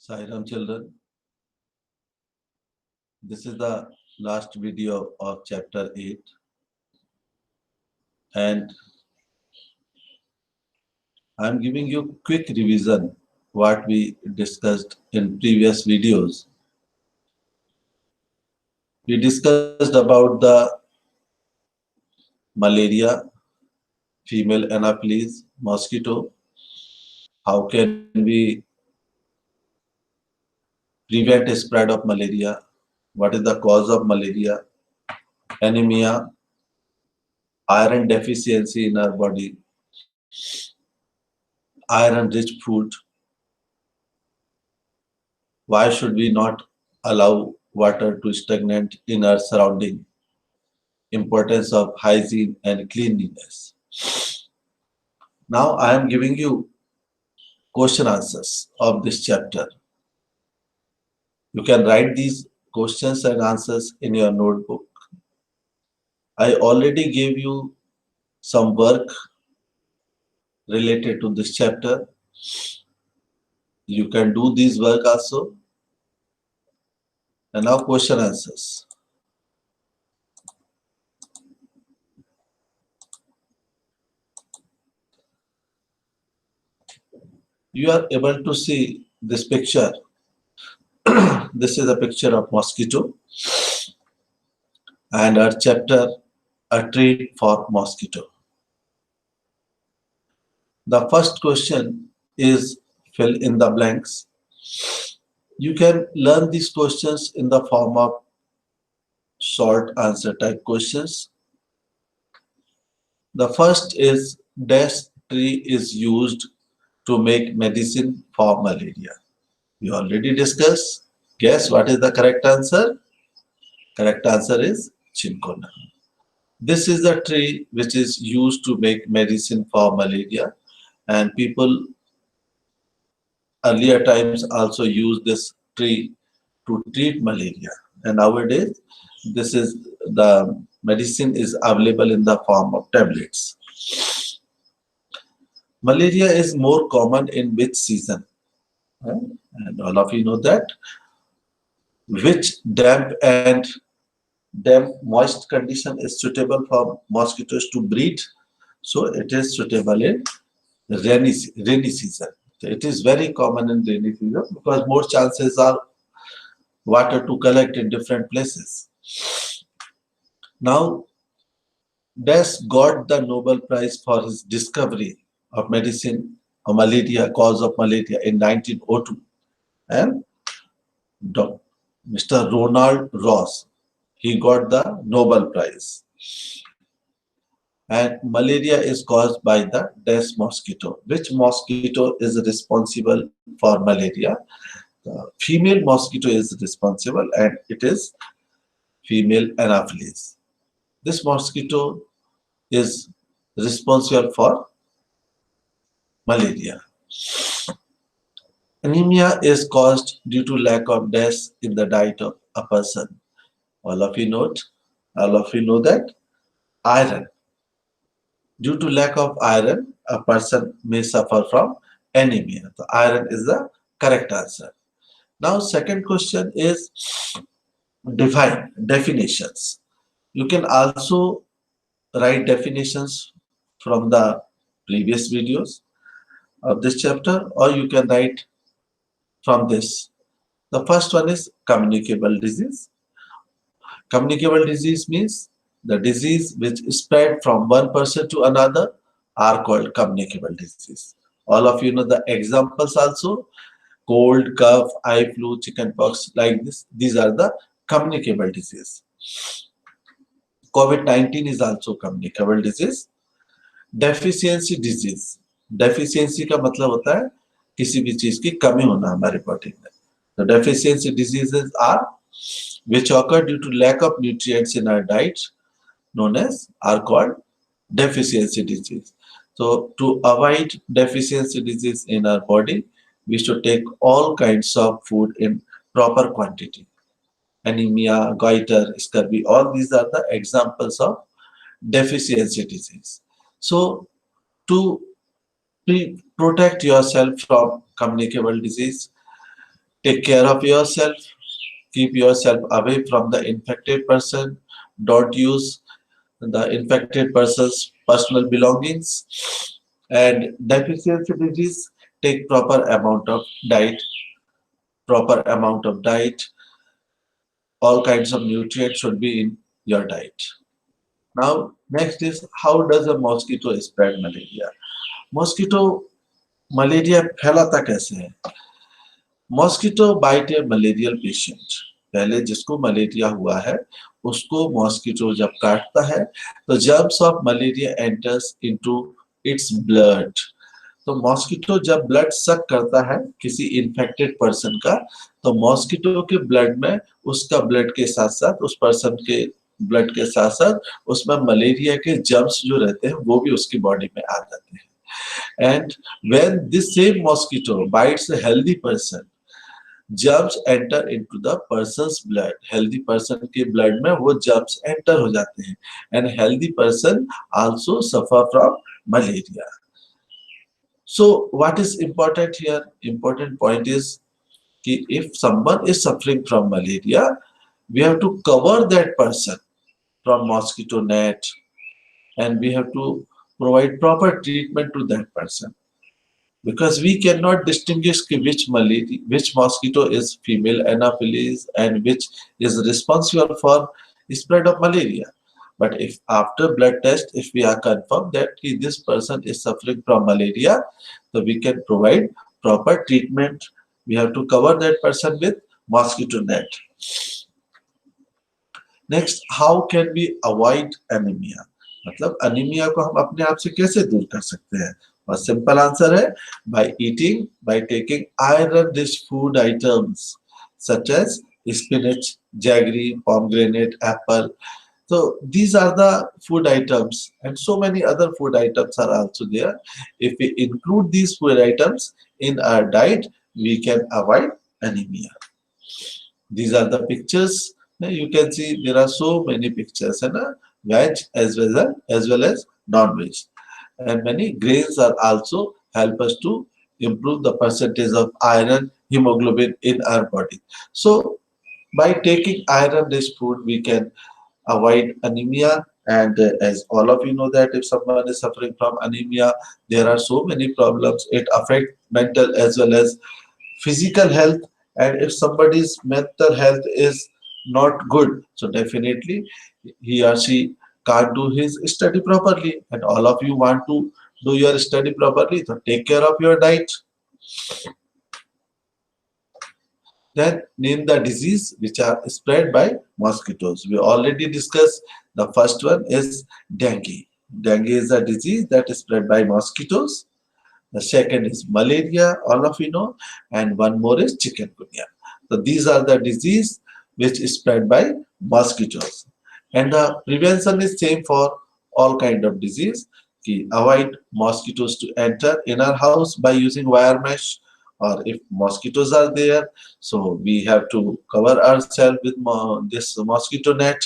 Sairam children, this is the last video of chapter 8 and I am giving you quick revision what we discussed in previous videos. We discussed about the malaria, female anopheles, mosquito, how can we prevent the spread of malaria, what is the cause of malaria, anemia, iron deficiency in our body, iron rich food, why should we not allow water to stagnate in our surrounding, importance of hygiene and cleanliness. Now I am giving you question answers of this chapter. You can write these questions and answers in your notebook. I already gave you some work related to this chapter. You can do this work also. And now question answers. You are able to see this picture. This is a picture of mosquito and our chapter, a treat for mosquito. The first question is fill in the blanks. You can learn these questions in the form of short answer type questions. The first is dash tree is used to make medicine for malaria. We already discussed. Guess what is the correct answer? Correct answer is chinchona. This is the tree which is used to make medicine for malaria, and people earlier times also used this tree to treat malaria. And nowadays, this is the medicine is available in the form of tablets. Malaria is more common in which season? And all of you know that. Which damp moist condition is suitable for mosquitoes to breed? So it is suitable in rainy season. So it is very common in rainy season because more chances are water to collect in different places. Now, Bess got the Nobel Prize for his discovery of medicine of malaria, cause of malaria in 1902. And Mr. Ronald Ross, he got the Nobel Prize. And malaria is caused by the Des mosquito. Which mosquito is responsible for malaria? The female mosquito is responsible, and it is female Anopheles. This mosquito is responsible for malaria. Anemia is caused due to lack of Des in the diet of a person. All of you know that iron. Due to lack of iron, a person may suffer from anemia. So iron is the correct answer. Now, second question is define definitions. You can also write definitions from the previous videos of this chapter, or you can write from this. The first one is communicable disease. Communicable disease means the disease which spread from one person to another are called communicable disease. All of you know the examples also. Cold, cough, eye flu, chickenpox, like this. These are the communicable disease. COVID-19 is also communicable disease. Deficiency disease. Deficiency का मतलब होता है किसी भी चीज की कमी होना हमारे बॉडी में. The deficiency diseases are which occur due to lack of nutrients in our diet, are called deficiency disease. So to avoid deficiency disease in our body, we should take all kinds of food in proper quantity. Anemia, goiter, scurvy, all these are the examples of deficiency disease. So to protect yourself from communicable disease, Take care of yourself. Keep yourself away from the infected person. Don't use the infected person's personal belongings. And deficiency disease, take proper amount of diet, proper amount of diet. All kinds of nutrients should be in your diet. Now, next is how does a mosquito spread malaria? Mosquito malaria फैलाता कैसे है? Mosquito bite ए malarial patient, पहले जिसको malaria हुआ है उसको mosquito जब काटता है तो germs of malaria enters into its blood. तो मॉस्किटो जब ब्लड सक करता है किसी इन्फेक्टेड पर्सन का, तो मॉस्किटो के ब्लड में उसका ब्लड के साथ साथ उस पर्सन के ब्लड के साथ साथ उसमें मलेरिया के जर्म्स जो रहते हैं वो भी उसकी बॉडी में आ जाते हैं। And when this same mosquito bites a healthy person, germs enter into the person's blood. Healthy person के blood में वो germs enter हो जाते हैं, and healthy person also suffer from malaria. So what is important here? Important point is कि if someone is suffering from malaria, we have to cover that person from mosquito net, and we have to provide proper treatment to that person, because we cannot distinguish which mosquito is female Anopheles and which is responsible for spread of malaria. But if after blood test, if we are confirmed that this person is suffering from malaria, so we can provide proper treatment. We have to cover that person with mosquito net. Next, how can we avoid anemia? मतलब anaemia को हम अपने आप से कैसे दूर कर सकते हैं? और सिंपल आंसर है by taking iron rich food items such as spinach, jaggery, pomegranate, apple. So these are the food items, and so many other food items are also there. If we include these food items in our diet, we can avoid anemia. These are the pictures. Now you can see there are so many pictures, and veg as well as non-veg. And many grains are also help us to improve the percentage of iron hemoglobin in our body. So by taking iron rich food we can avoid anemia. And as all of you know that if someone is suffering from anemia, there are so many problems. It affects mental as well as physical health. And if somebody's mental health is not good, so definitely he or she can't do his study properly. And all of you want to do your study properly, so take care of your diet. Then name the disease which are spread by mosquitoes. We already discussed the first one is dengue. Dengue is a disease that is spread by mosquitoes. The second is malaria, all of you know, and one more is chikungunya. So these are the disease which is spread by mosquitoes. And the prevention is same for all kind of disease. Avoid mosquitoes to enter in our house by using wire mesh, or if mosquitoes are there, so we have to cover ourselves with this mosquito net,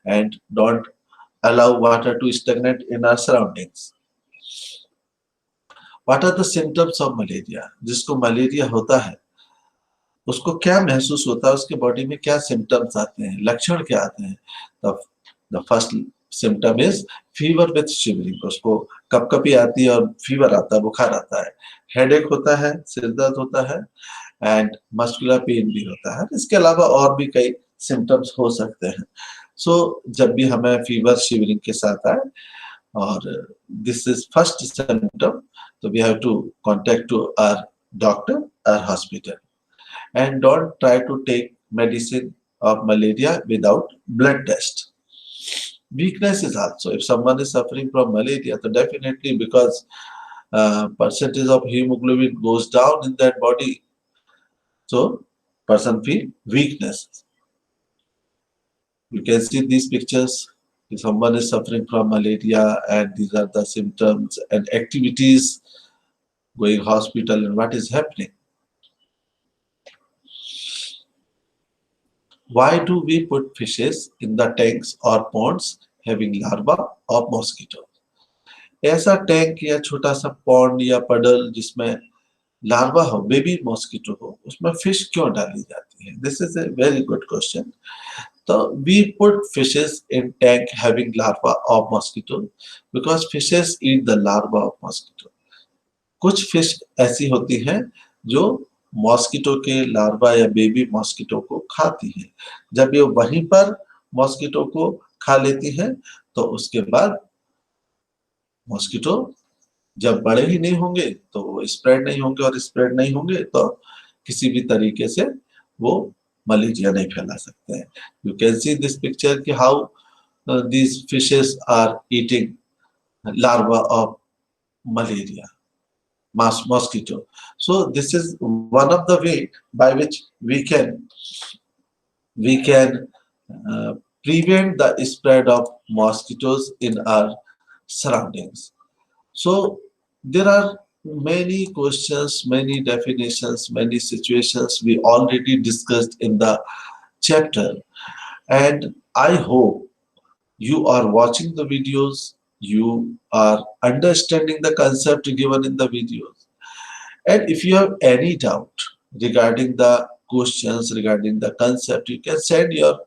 and don't allow water to stagnate in our surroundings. What are the symptoms of malaria? जिसको malaria होता है उसको क्या महसूस होता है, उसके body में क्या सिम्टम्स आते हैं, लक्षण क्या आते हैं? The first symptom is fever with shivering, उसको कपकपी आती है और फीवर आता है, बुखार आता है, हेडेक होता है, सिर दर्द होता है, एंड मस्कुलर पेन भी होता है। इसके अलावा और भी कई सिम्टम्स हो सकते हैं। सो जब भी हमें फीवर शिवरिंग के साथ आए और दिस इज फर्स्ट सिम्टम, तो we have to contact to our doctor, our hospital, and don't try to take medicine of malaria without blood test. Weakness is also, if someone is suffering from malaria, so definitely because percentage of hemoglobin goes down in that body, so person feel weakness. You can see these pictures. If someone is suffering from malaria and these are the symptoms and activities, going hospital and what is happening. Why do we put fishes in the tanks or ponds having larva of mosquito? ऐसा tank या छोटा सा pond या पडल जिसमें larva हो, baby mosquito हो, उसमें फिश क्यों डाली जाती है? This is a very good question. So we put fishes in tank having larva of mosquito because fishes eat the larva of mosquito. कुछ फिश ऐसी होती हैं जो मॉस्किटो के लार्वा या बेबी मॉस्किटो को खाती है. जब ये वहीं पर मॉस्किटो को खा लेती हैं तो उसके बाद मॉस्किटो जब बड़े ही नहीं होंगे तो वो स्प्रेड नहीं होंगे, और स्प्रेड नहीं होंगे तो किसी भी तरीके से वो मलेरिया नहीं फैला सकते हैं. You can see this picture कि how these fishes are eating larva of malaria mosquito. So this is one of the way by which we can prevent the spread of mosquitoes in our surroundings. So there are many questions, many definitions, many situations we already discussed in the chapter, and I hope you are watching the videos, you are understanding the concept given in the videos. And if you have any doubt regarding the questions, regarding the concept, you can send your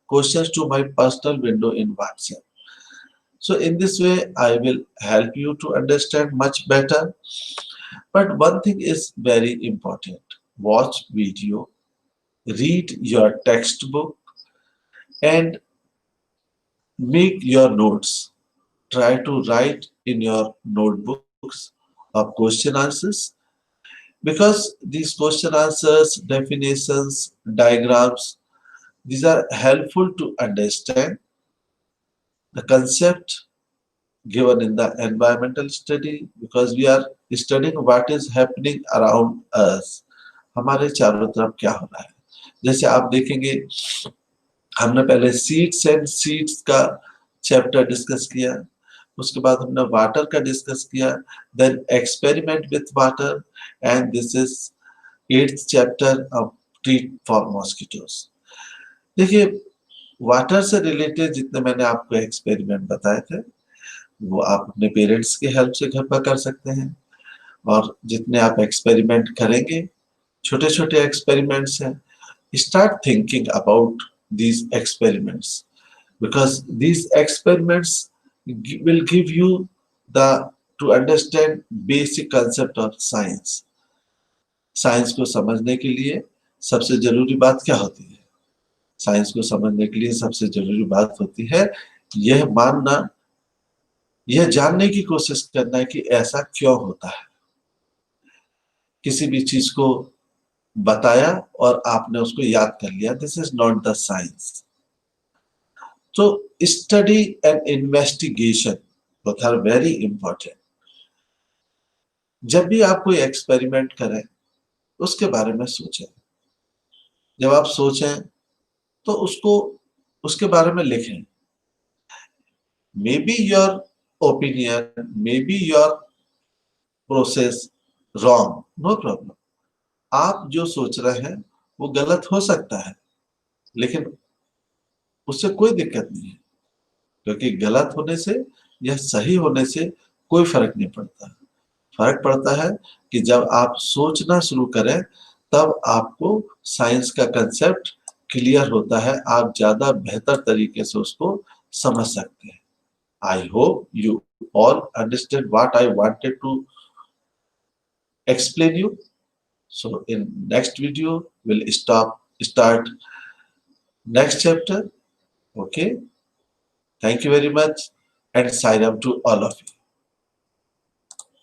questions to my personal window in WhatsApp. So in this way, I will help you to understand much better. But one thing is very important. Watch video, read your textbook, and make your notes. Try to write in your notebooks of question answers, because these question answers, definitions, diagrams, these are helpful to understand the concept given in the environmental study, because we are studying what is happening around us. हमारे चारों तरफ क्या हो रहा है. जैसे आप देखेंगे हमने पहले सीड्स एंड सीड्स का चैप्टर डिस्कस किया, उसके बाद हमने वाटर का डिस्कस किया, then experiment with water, and this is 8th chapter of treat for mosquitoes. देखिए वाटर से रिलेटेड जितने मैंने आपको एक्सपेरिमेंट बताए थे वो आप अपने पेरेंट्स की हेल्प से घर पर कर सकते हैं, और जितने आप एक्सपेरिमेंट करेंगे, छोटे छोटे एक्सपेरिमेंट्स हैं, start thinking about these experiments, because these experiments will give you the to understand basic concept of science. Science को समझने के लिए सबसे जरूरी बात क्या होती है? साइंस को समझने के लिए सबसे जरूरी बात होती है यह मानना, यह जानने की कोशिश करना है कि ऐसा क्यों होता है. किसी भी चीज को बताया और आपने उसको याद कर लिया, this is not the science. So study and investigation both are very important. जब भी आप कोई एक्सपेरिमेंट करें उसके बारे में सोचें. जब आप सोचें तो उसको उसके बारे में लिखें. May be your opinion, may be your process wrong, no problem. आप जो सोच रहे हैं वो गलत हो सकता है, लेकिन उससे कोई दिक्कत नहीं है, क्योंकि गलत होने से या सही होने से कोई फर्क नहीं पड़ता. फर्क पड़ता है कि जब आप सोचना शुरू करें तब आपको साइंस का कंसेप्ट क्लियर होता है, आप ज्यादा बेहतर तरीके से उसको समझ सकते हैं. I hope you all understand what I wanted to explain you. So in next video we'll start next chapter. Okay, thank you very much and sign up to all of you.